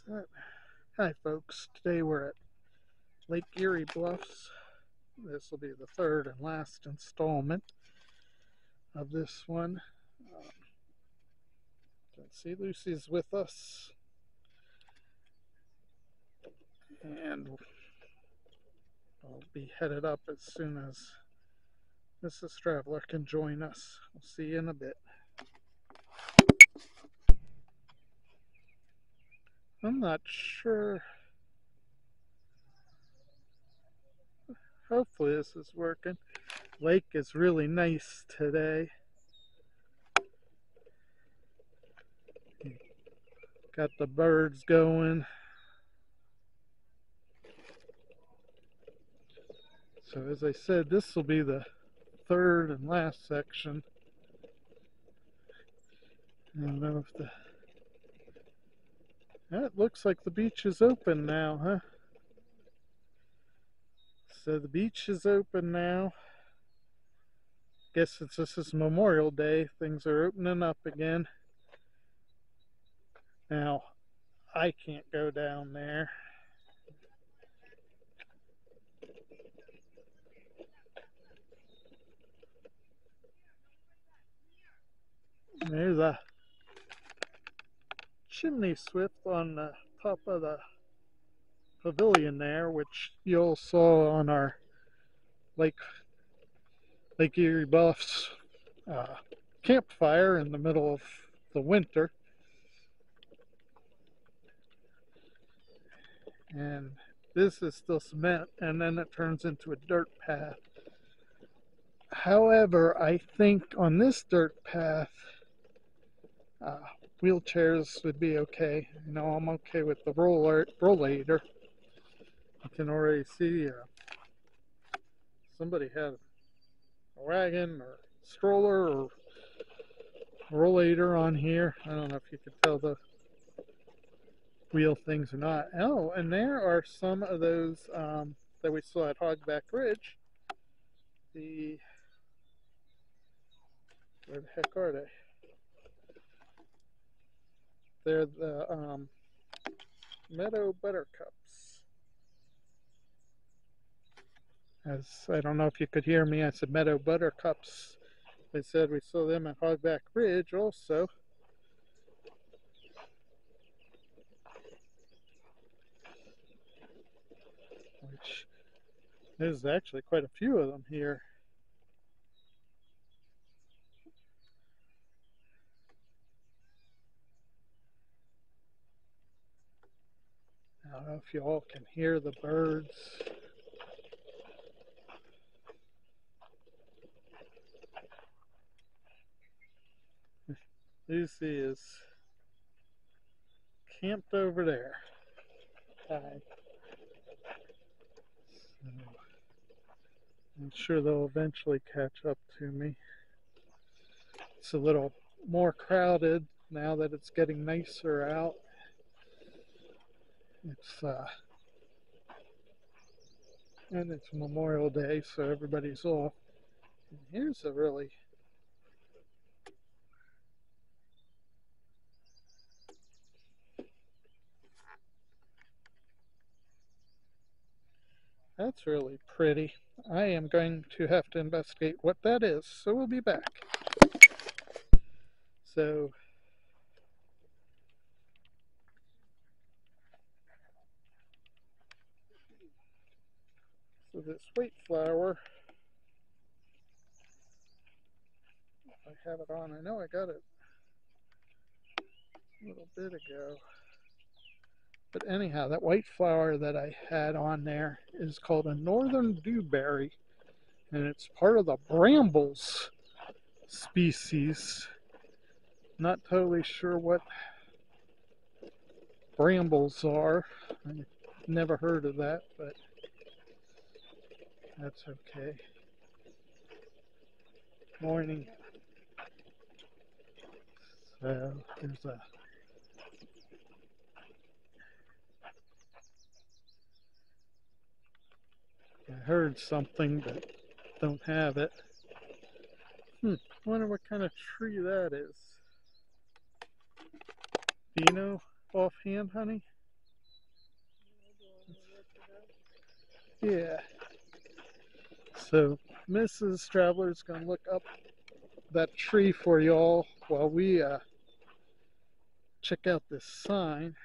But, hi folks, today we're at Lake Erie Bluffs. This will be the third and last installment of this one. Let's see, Lucy's with us, and I'll be headed up as soon as Mrs. Traveler can join us. We'll see you in a bit. I'm not sure. Hopefully this is working. Lake is really nice today. Got the birds going. So as I said, this will be the third and last section. I don't know if it looks like the beach is open now, huh? So the beach is open now. Guess since this is Memorial Day, things are opening up again. Now, I can't go down there. There's a chimney swift on the top of the pavilion there, which you all saw on our Lake Erie Bluffs campfire in the middle of the winter. And this is still cement, and then it turns into a dirt path. However, I think on this dirt path, wheelchairs would be okay. You know, I'm okay with the rollator. You can already see somebody had a wagon or stroller or rollator on here. I don't know if you could tell the wheel things or not. Oh, and there are some of those that we saw at Hogback Ridge. Where the heck are they? They're the meadow buttercups. As I don't know if you could hear me, I said meadow buttercups. They said we saw them at Hogback Ridge also. Which there's actually quite a few of them here. I don't know if you all can hear the birds. Lucy is camped over there. Hi. So I'm sure they'll eventually catch up to me. It's a little more crowded now that it's getting nicer out. And it's Memorial Day, so everybody's off. And here's a really that's really pretty. I am going to have to investigate what that is, so we'll be back. So this white flower, I have it on. I know I got it a little bit ago. But anyhow, that white flower that I had on there is called a northern dewberry, and it's part of the brambles species. Not totally sure what brambles are. I never heard of that, but that's okay. Morning. So there's I heard something, but don't have it. Wonder what kind of tree that is. Do you know offhand, honey? Yeah. So Mrs. Traveler's gonna look up that tree for y'all while we check out this sign.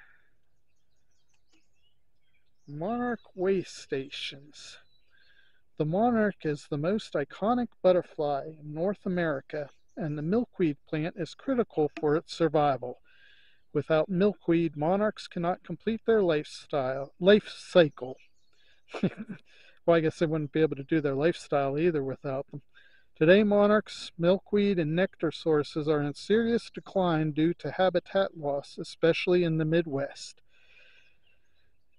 Monarch Way Stations. The monarch is the most iconic butterfly in North America, and the milkweed plant is critical for its survival. Without milkweed, monarchs cannot complete their life cycle. Well, I guess they wouldn't be able to do their lifestyle either without them. Today, monarchs, milkweed, and nectar sources are in serious decline due to habitat loss, especially in the Midwest.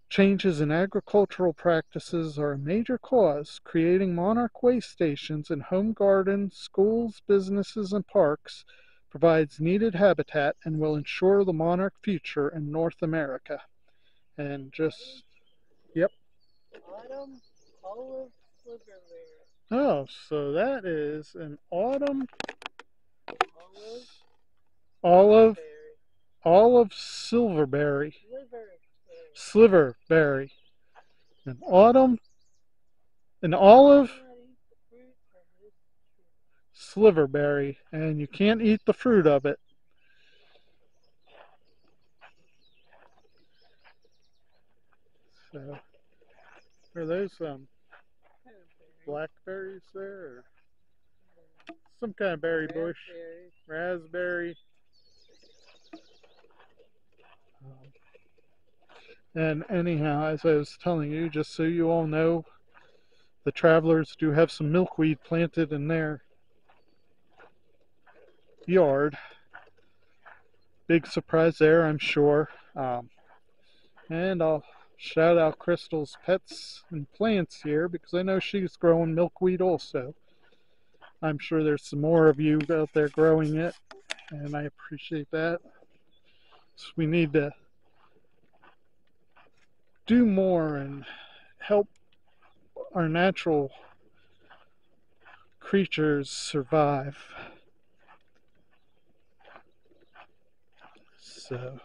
Changes in agricultural practices are a major cause, creating monarch way stations in home gardens, schools, businesses, and parks provides needed habitat and will ensure the monarch future in North America. And just, yep. Autumn olive sliverberry. Oh, so that is an autumn Olive olive silverberry, sliverberry. sliverberry, an autumn, an olive Do not eat the fruit of this tree. sliverberry, and you can't eat the fruit of it. So, are those blackberries there, or some kind of berry bush? Raspberry. And anyhow, as I was telling you, just so you all know, the travelers do have some milkweed planted in their yard. Big surprise there, I'm sure. And I'll shout out Crystal's Pets and Plants here because I know she's growing milkweed also. I'm sure there's some more of you out there growing it, and I appreciate that. So we need to do more and help our natural creatures survive. So,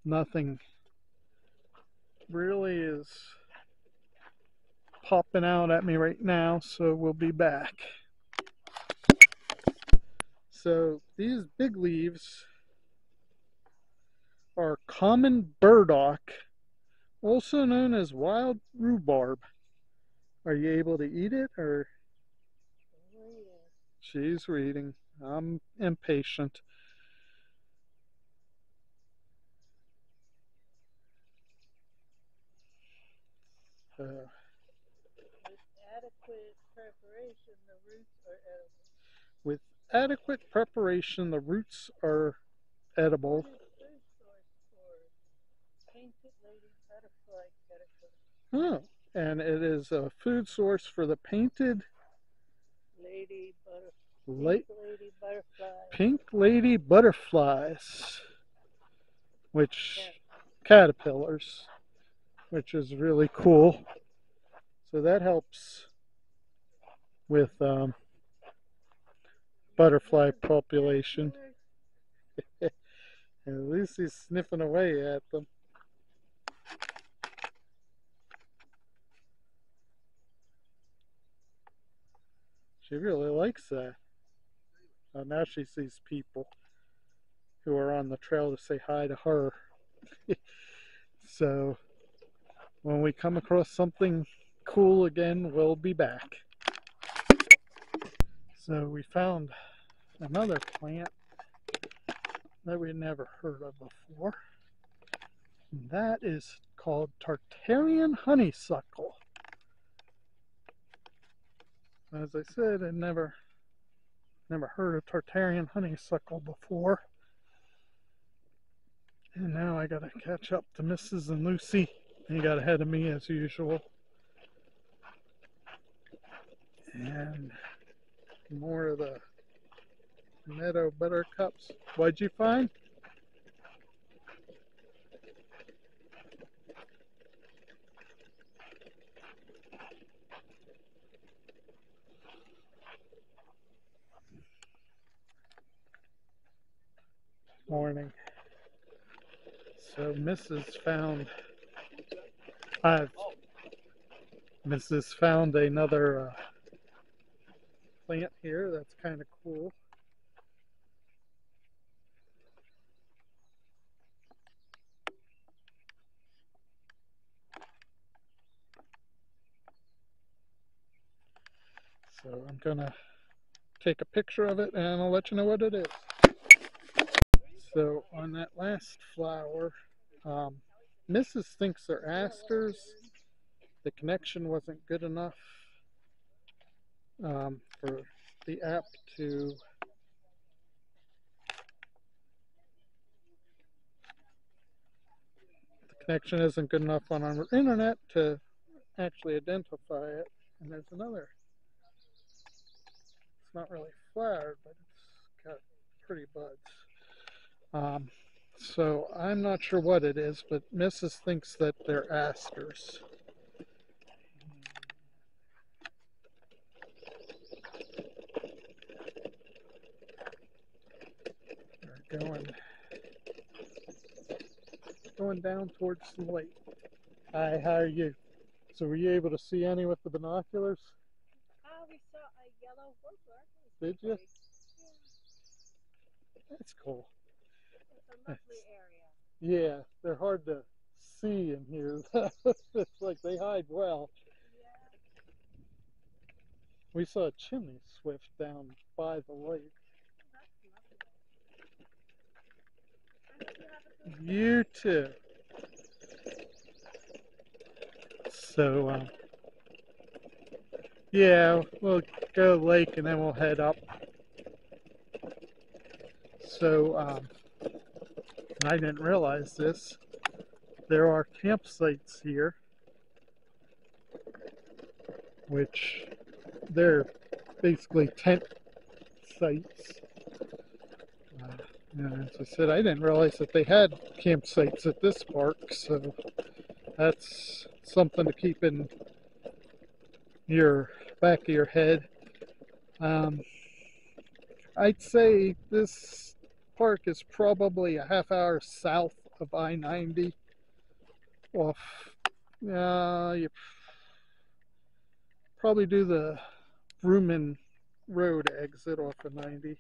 nothing really is popping out at me right now, so we'll be back. So these big leaves are common burdock, also known as wild rhubarb. Are you able to eat it, or? Oh, yeah. She's reading. I'm impatient. With adequate preparation, the roots are edible. With adequate preparation, the roots are edible. Food source for painted lady butterfly caterpillar. Oh, and it is a food source for the painted pink lady butterflies, which caterpillars, which is really cool. So that helps with butterfly population. At least he's sniffing away at them. She really likes that. Oh, now she sees people who are on the trail to say hi to her. So when we come across something cool again, we'll be back. So we found another plant that we never heard of before. And that is called Tartarian honeysuckle. As I said, I never heard of Tartarian honeysuckle before. And now I gotta catch up to Mrs. and Lucy. They got ahead of me as usual. And more of the meadow buttercups. What'd you find? Morning. So Mrs. found Mrs. found another plant here that's kind of cool. So I'm gonna take a picture of it and I'll let you know what it is. So on that last flower, Mrs. thinks they're asters. The connection wasn't good enough for the app to connection isn't good enough on our internet to actually identify it. And there's another. It's not really flowered, but it's got pretty buds. So I'm not sure what it is, but Mrs. thinks that they're asters. They're going down towards the lake. Hi, how are you? So were you able to see any with the binoculars? We saw a yellow warbler. Did you? That's cool. It's a lovely area. Yeah, they're hard to see in here. It's like they hide well. Yeah. We saw a chimney swift down by the lake. That's lovely. You too. So, yeah, we'll go lake and then we'll head up. So, I didn't realize this. There are campsites here, which they're basically tent sites. And as I said, I didn't realize that they had campsites at this park, so that's something to keep in your back of your head. I'd say this park is probably a half hour south of I-90 off, you probably do the Vrooman Road exit off of 90.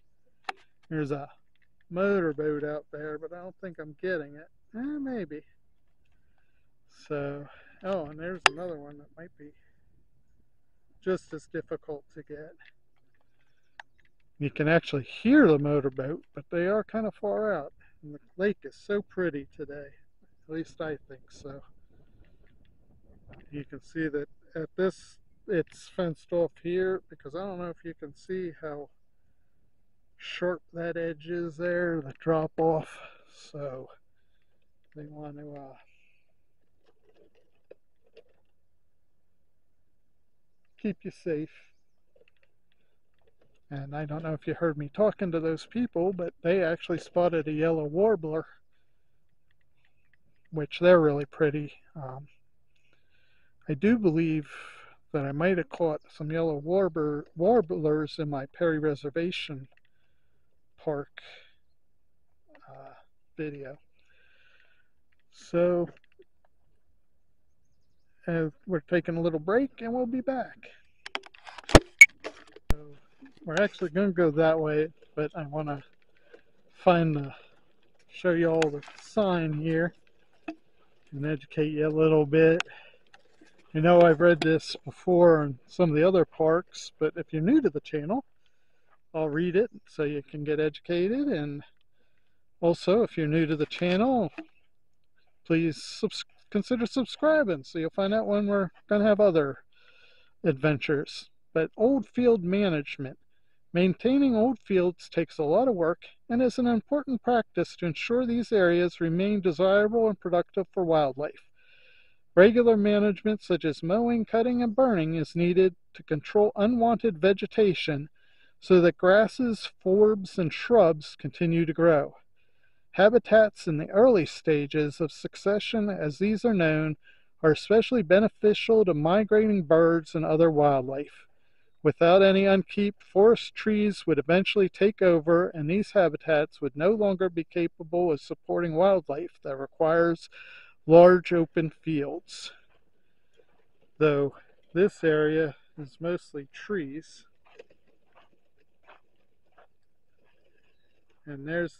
There's a motorboat out there, but I don't think I'm getting it. Maybe. So, oh, and there's another one that might be just as difficult to get. You can actually hear the motorboat, but they are kind of far out. And the lake is so pretty today. At least I think so. You can see that at this, it's fenced off here because I don't know if you can see how sharp that edge is there, the drop off. So they want to keep you safe. And I don't know if you heard me talking to those people, but they actually spotted a yellow warbler, which they're really pretty. I do believe that I might have caught some yellow warblers in my Perry Reservation Park video. So we're taking a little break and we'll be back. So we're actually going to go that way, but I want to show you all the sign here and educate you a little bit. You know, I've read this before in some of the other parks, but if you're new to the channel, I'll read it so you can get educated. And also, if you're new to the channel, please consider subscribing so you'll find out when we're going to have other adventures. But old field management. Maintaining old fields takes a lot of work and is an important practice to ensure these areas remain desirable and productive for wildlife. Regular management such as mowing, cutting, and burning is needed to control unwanted vegetation so that grasses, forbs, and shrubs continue to grow. Habitats in the early stages of succession, as these are known, are especially beneficial to migrating birds and other wildlife. Without any upkeep, forest trees would eventually take over, and these habitats would no longer be capable of supporting wildlife that requires large open fields. Though this area is mostly trees. And there's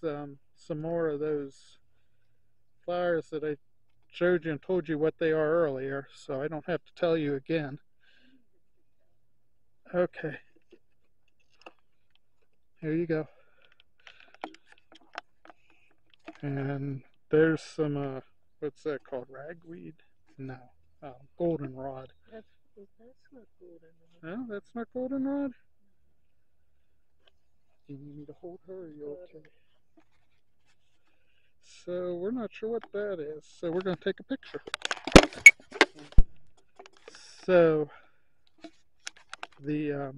some more of those flowers that I showed you and told you what they are earlier, so I don't have to tell you again. Okay, here you go. And there's some, what's that called? Ragweed? No, goldenrod. That's not goldenrod. No, that's not goldenrod? Do you need me to hold her, or are you okay? So we're not sure what that is, so we're going to take a picture. So the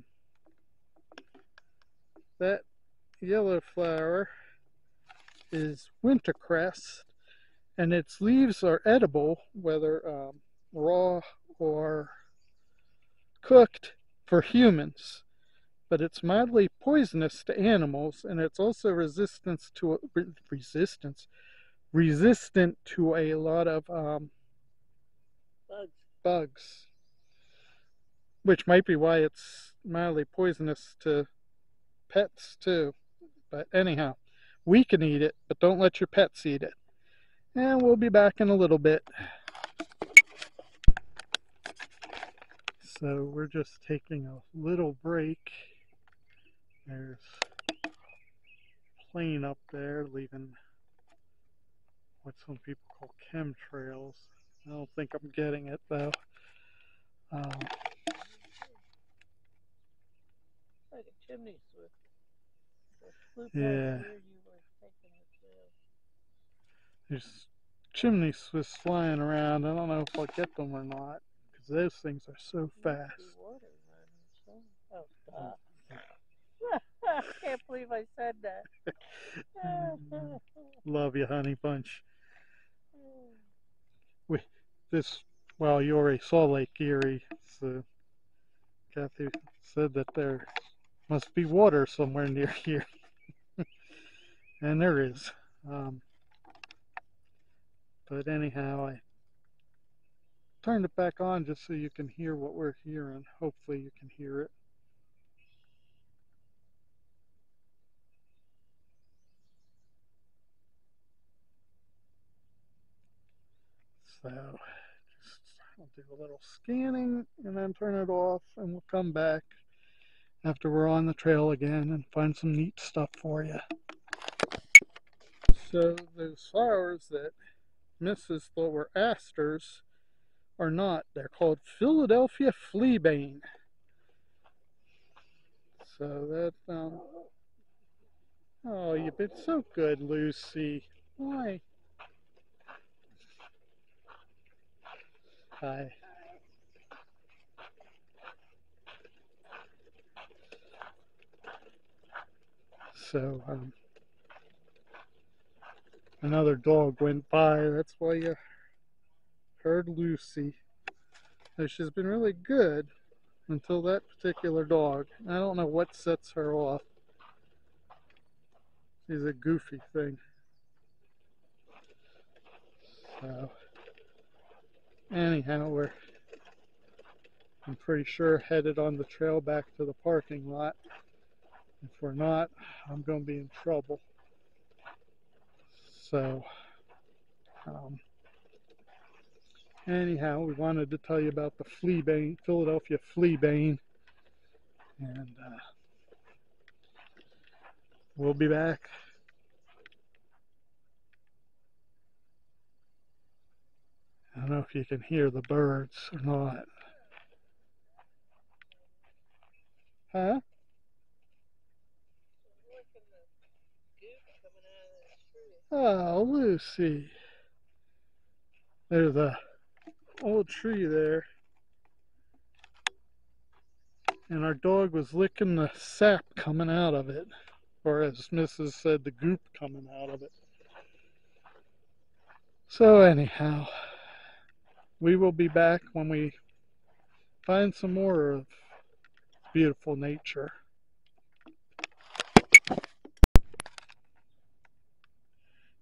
that yellow flower is wintercress, and its leaves are edible, whether raw or cooked, for humans. But it's mildly poisonous to animals, and it's also resistant to a lot of bugs, which might be why it's mildly poisonous to pets too. But anyhow, we can eat it, but don't let your pets eat it. And we'll be back in a little bit. So we're just taking a little break. There's a plane up there leaving what some people call chemtrails. I don't think I'm getting it though. Like a chimney swift. Yeah. There's chimney swifts flying around. I don't know if I'll get them or not, because those things are so fast. Oh, stop. I can't believe I said that. Love you, honey bunch. Well, you already saw Lake Erie, so Kathy said that there must be water somewhere near here. And there is. But anyhow, I turned it back on just so you can hear what we're hearing. Hopefully you can hear it. So I'll do a little scanning and then turn it off, and we'll come back after we're on the trail again and find some neat stuff for you. So those flowers that Mrs. thought were asters are not. They're called Philadelphia fleabane. So that, oh, you've been so good, Lucy. Why? Hi. So, another dog went by. That's why you heard Lucy. So she's been really good until that particular dog. I don't know what sets her off. She's a goofy thing. So, anyhow, I'm pretty sure, headed on the trail back to the parking lot. If we're not, I'm going to be in trouble. So, anyhow, we wanted to tell you about the fleabane, Philadelphia fleabane, and we'll be back. I don't know if you can hear the birds or not. Huh? Oh, Lucy. There's a old tree there. And our dog was licking the sap coming out of it. Or as Mrs. said, the goop coming out of it. So anyhow, we will be back when we find some more of beautiful nature.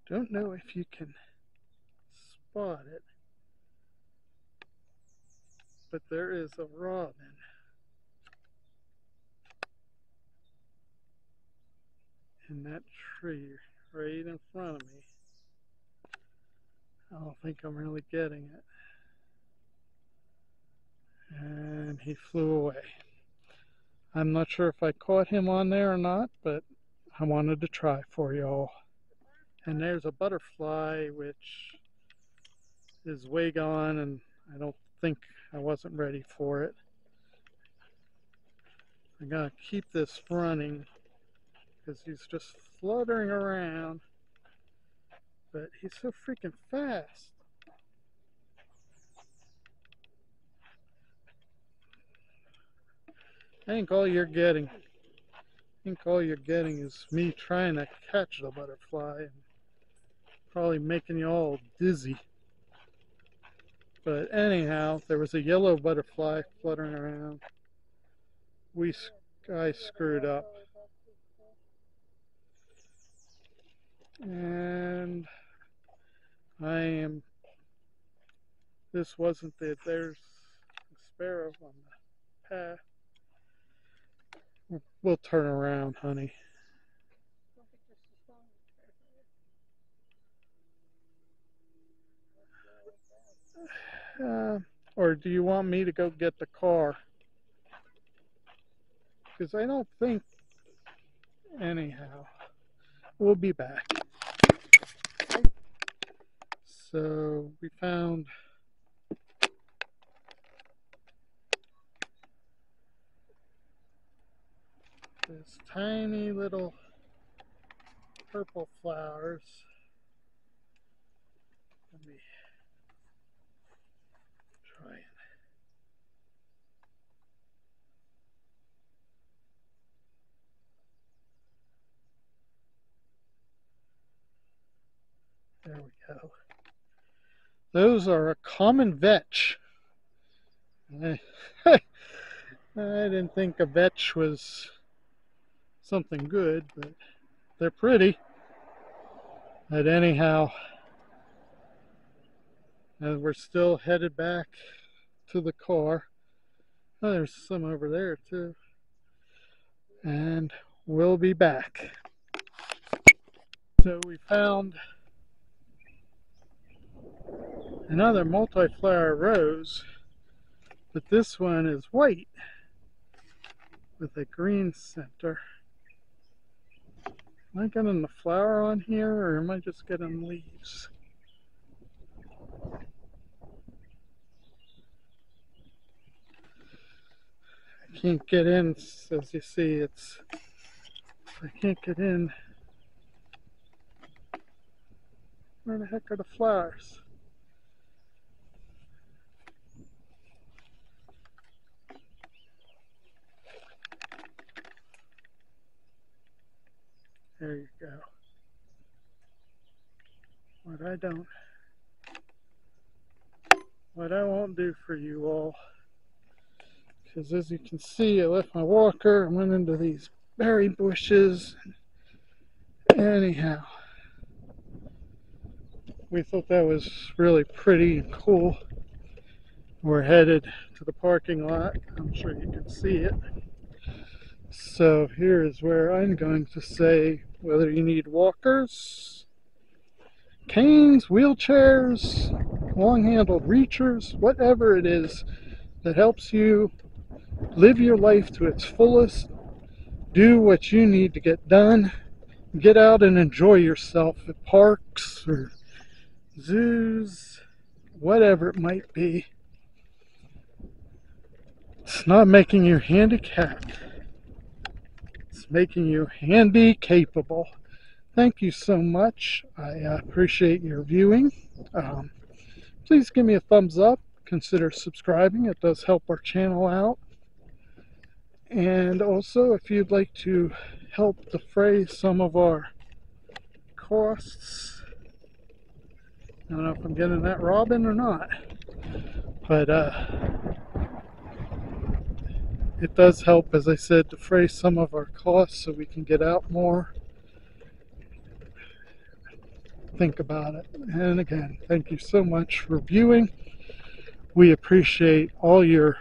Don't know if you can spot it. But there is a robin. In that tree right in front of me. I don't think I'm really getting it. And he flew away. I'm not sure if I caught him on there or not, but I wanted to try for y'all. And there's a butterfly which is way gone, and I don't think I wasn't ready for it. I gotta keep this running because he's just fluttering around, but he's so freaking fast. I think all you're getting is me trying to catch the butterfly and probably making you all dizzy. But anyhow, there was a yellow butterfly fluttering around. I screwed up. And this wasn't it. There's a sparrow on the path. We'll turn around, honey. Or do you want me to go get the car? Because I don't think, anyhow, we'll be back. So we found this tiny little purple flowers. Let me try it. There we go. Those are a common vetch. I didn't think a vetch was something good, but they're pretty. But anyhow, we're still headed back to the car. Oh, there's some over there too. And we'll be back. So we found another multi-flower rose, but this one is white with a green center. Am I getting the flower on here, or am I just getting leaves? I can't get in, as you see, I can't get in. Where the heck are the flowers? There you go. What I won't do for you all, because as you can see, I left my walker and went into these berry bushes. Anyhow, we thought that was really pretty and cool. We're headed to the parking lot. I'm sure you can see it. So here is where I'm going to say whether you need walkers, canes, wheelchairs, long-handled reachers, whatever it is that helps you live your life to its fullest, do what you need to get done, get out and enjoy yourself at parks or zoos, whatever it might be. It's not making you handicapped. It's making you handy capable. Thank you so much. I appreciate your viewing. Please give me a thumbs up. Consider subscribing. It does help our channel out. And also, if you'd like to help defray some of our costs, I don't know if I'm getting that robin or not, but it does help, as I said, defray some of our costs so we can get out more. think about it. And again, thank you so much for viewing. We appreciate all your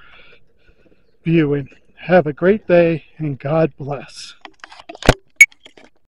viewing. Have a great day and God bless.